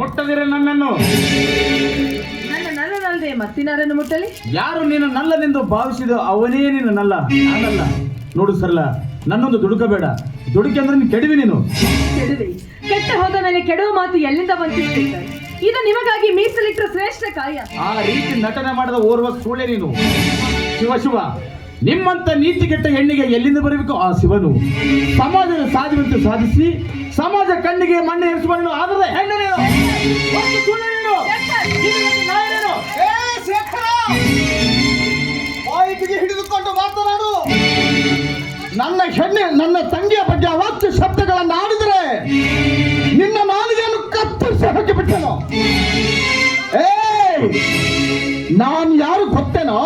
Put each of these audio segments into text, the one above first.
ಮುಟ್ಟದಿರ ನನ್ನನ್ನು. ನನ್ನ ನಲ್ಲನಲ್ಲದೆ ಮತ್ತಿನಾರನ್ನು ಮುಟ್ಟಲಿ? ಯಾರು ನೀನು ನಲ್ಲನೆಂದು ಭಾವಿಸಿದ ಅವನೇ ನೀನು ನಲ್ಲ, ನಾನಲ್ಲ. ನೋಡು ಸರಳ, ನನ್ನೊಂದು ದುಡುಕಬೇಡ. ದುಡುಕೆಂದ್ರೆ ನೀನು ಕೆಡುವಿ. ನೀನು ಕೆಡುವೆ. ಕೆಟ್ಟ ಹೋದ ಮೇಲೆ ಕೆಡುವ ಮಾತು ಎಲ್ಲಿಂದ ಬಂದಿರ್ತಾರೆ? ಇದು ನಿಮಗಾಗಿ ಮೀಸಲಿಟ್ಟ ಶ್ರೇಷ್ಠ ಕಾಯ. ಆ ರೀತಿ ನಟನೆ ಮಾಡದ ಓರ್ವ ಸೂಳೆ ನೀನು. ಶಿವ ಶಿವ, ನಿಮ್ಮಂತ ನೀತಿ ಕೆಟ್ಟ ಹೆಣ್ಣಿಗೆ ಎಲ್ಲಿಂದ ಬರಬೇಕು ಆ ಶಿವನು? ಸಮಾಜದ ಸಾಧಿವಂತೆ ಸಾಧಿಸಿ ಸಮಾಜ ಕಣ್ಣಿಗೆ ಮಣ್ಣು ಎರಿಸುವ ಆದರೆ ಹೆಣ್ಣು ನೀನು. ಒಂದು ಸೂಳೆ ನೀನು. ನಾನೇನು? ಬಾಯಿಗೆ ಹಿಡಿದುಕೊಂಡು ಮಾತನಾಡು. ನನ್ನ ಹೆಣ್ಣೆ ನನ್ನ ತಂಗಿಯ ಬಗ್ಗೆ ಅವಾಚ್ಯ ಶಬ್ದಗಳನ್ನು ಆಡಿದರೆ ನಿನ್ನ ನಾಲಿಗೆಯನ್ನು ಕತ್ತರಿಸಿ ಹಾಕಿಬಿಟ್ಟನು. ನಾನು ಯಾರು ಗೊತ್ತೇನೋ?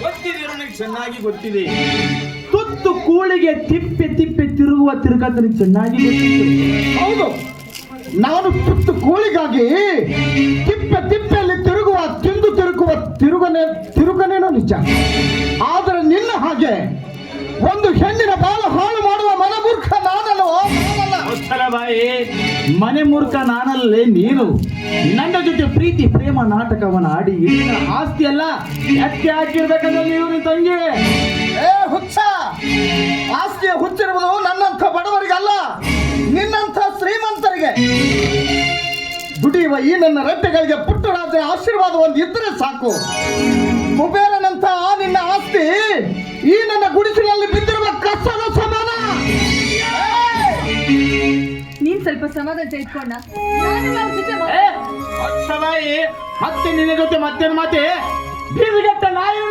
ಗೊತ್ತಿದೆ, ನನಗೆ ಚೆನ್ನಾಗಿ ಗೊತ್ತಿದೆ. ತುತ್ತು ಕೂಳಿಗೆ ತಿಪ್ಪೆ ತಿಪ್ಪೆ ತಿರುಗುವ ತಿರುಗಾತನ ಚೆನ್ನಾಗಿ ಗೊತ್ತಿದೆ. ಹೌದು, ನಾನು ತುತ್ತು ಕೂಳಿಗಾಗಿ ತಿಪ್ಪೆ ತಿಪ್ಪೆಯಲ್ಲಿ ತಿರುಗುವ ತಿರುಗನೇನೋ ನಿಜ. ಆದರೆ ನಿನ್ನ ಹಾಗೆ ಒಂದು ಹೆಣ್ಣಿನ ಬಾಳ ಹಾಳು ಮಾಡುವ ಮನಮೂರ್ಖ ನಾನಲ್ಲ. ಬಾಯಿ, ಮನೆ ಮೂರ್ಖ ನಾನಲ್ಲೇ ನೀನು. ನನ್ನ ಜೊತೆ ಪ್ರೀತಿ ಪ್ರೇಮ ನಾಟಕವನ್ನು ಆಡಿ ಇಲ್ಲಿನ ಆಸ್ತಿ ಎಲ್ಲ ಎತ್ತಿ ಹಾಕಿರ್ಬೇಕಂದ್ರೆ ನೀವು ನಿನ್ನ ತಂಗಿ. ಹುಚ್ಚ, ಆಸ್ತಿಯ ಹುಚ್ಚಿರುವುದು ನನ್ನಂಥ ಬಡವರಿಗಲ್ಲ, ನಿನ್ನಂಥ ಶ್ರೀಮಂತರಿಗೆ. ದುಡಿಯುವ ಈ ನನ್ನ ರಟ್ಟೆಗಳಿಗೆ ಪುಟ್ಟರಾಜನ ಆಶೀರ್ವಾದ ಒಂದು ಇದ್ದರೆ ಸಾಕು. ಕುಬೇರನಂತ ನಿನ್ನ ಆಸ್ತಿ ಈ ನನ್ನ ಗುಡಿಸಿನಲ್ಲಿ ಬಿದ್ದಿರುವ ಕಸದ ಸಮಾನ. ನೀನ್ ಸ್ವಲ್ಪ ಸಮಾಧಾನ ಇಟ್ಕೊಂಡ ಮತ್ತೆ ನಿನ್ನ ಜೊತೆ ಮತ್ತೇನು ಮಾತೆ? ಬೀದಿಗೆಟ್ಟ ನಾಯಿನು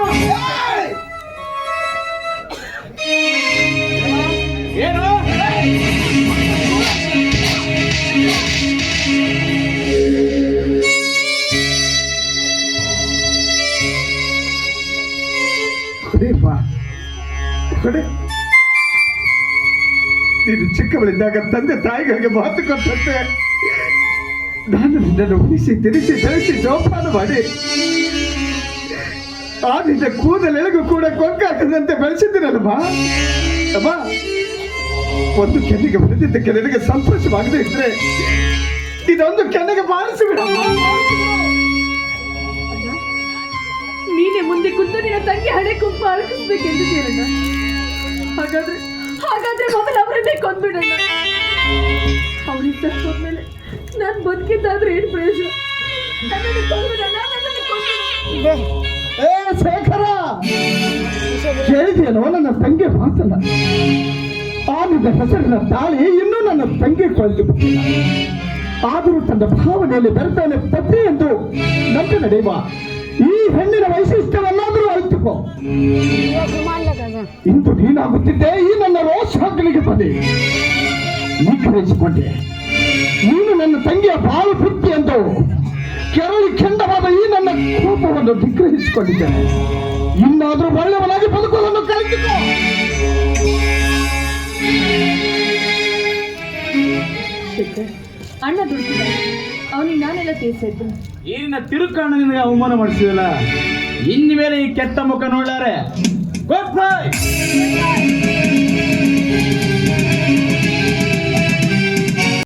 ಏನು? ನೀನು ಚಿಕ್ಕವಳಿದ್ದಾಗ ತಂದೆ ತಾಯಿಗಳಿಗೆ ಮಾತು ಕೊಟ್ಟಂತೆ ನಾನು ನಿನ್ನನ್ನು ಉಳಿಸಿ ತಿನಿಸಿ ಬೆಳೆಸಿ ಜೋಪಾನ ಮಾಡಿ ಆ ನಿನ್ನ ಕೂದಲೆಳಗೂ ಕೂಡ ಕೊಂಕಾಕದಂತೆ ಬೆಳೆಸಿದ್ದೀನಲ್ಲಮ್ಮ. ಅಮ್ಮ, ಒಂದು ಕೆನ್ನೆಗೆ ಹೊಡೆದಿದ್ದಕ್ಕೆ ನನಗೆ ಸಂತೋಷವಾಗದೇ ಇದ್ರೆ ಇದೊಂದು ಕೆನ್ನೆಗೆ ಬಾರಿಸಿಬಿಡಮ್ಮ. ನೀನೆ ಮುಂದೆ ಕುಂತು ನಿನ್ನ ತಂಗಿ ಹಣೆ ಕುಂಕುಮ ಅಳಕಿಸ್ಬೇಕೆಂದಿದ್ದೀರಣ್ಣ. ಹಾಗಾದ್ರೆ ಮೊದಲು ಅವರನ್ನೇ ಕೊಂದ್ಬಿಡಣ್ಣ. ಅವ್ರಿಗೆ ಸತ್ತೋದ್ಮೇಲೆ ನಾನು ಬದುಕಿದ್ದಾದ್ರೆ ಏನು ಪ್ರಯೋಜನ? ಶೇಖರ, ಕೇಳಿದೆಯಲ್ಲೋ ನನ್ನ ತಂಗಿ ಮಾತಲ್ಲ? ಆ ನಿನ್ನ ಹೆಸರಿನ ತಾಳಿ ಇನ್ನೂ ನನ್ನ ತಂಗಿ ಕೊಳೆತು ಬಿಟ್ಟಿಲ್ಲ. ಆದರೂ ತನ್ನ ಭಾವನೆಯಲ್ಲಿ ಬೆರೆತವನೇ ಪತಿ ಎಂದು ನಂಬಿ ನಡೆಯುವ ಈ ಹೆಣ್ಣಿನ ವೈಶಿಷ್ಟ್ಯವನ್ನಾದರೂ ಅರಿತುಕೋ. ಇಂದು ನೀನಾಗುತ್ತಿದ್ದೆ ಈ ನನ್ನ ರೋಷಾಗ್ನಿಗೆ ಬನ್ನಿ ನಿಗ್ರಹಿಸಿಕೊಂಡೆ. ನೀನು ನನ್ನ ತಂಗಿಯ ಬಾಳು ಬುದ್ಧಿ ಎಂದು ಕೆರಳಿ ಕೆಂಡವಾದ ಈ ನನ್ನ ಕೋಪವನ್ನು ನಿಗ್ರಹಿಸಿಕೊಂಡಿದ್ದೇನೆ. ಇನ್ನಾದರೂ ಒಳ್ಳೆಯವನಾಗಿ ಬದುಕುವುದನ್ನು ಕಲಿತುಕೋ. ಅಣ್ಣ ದುಡ್ಡಿಲ್ಲ, ಅವನಿಗೆ ನಾನೆಲ್ಲ ತೀರ್ಸಿದ್ದು. ಈಗಿನ ತಿರುಕಾಣ ನಿನಗೆ ಅವಮಾನ ಮಾಡಿಸಿದಲ್ಲ, ಇನ್ನು ಮೇಲೆ ಈ ಕೆಟ್ಟ ಮುಖ ನೋಡ್ಲಾರೆ.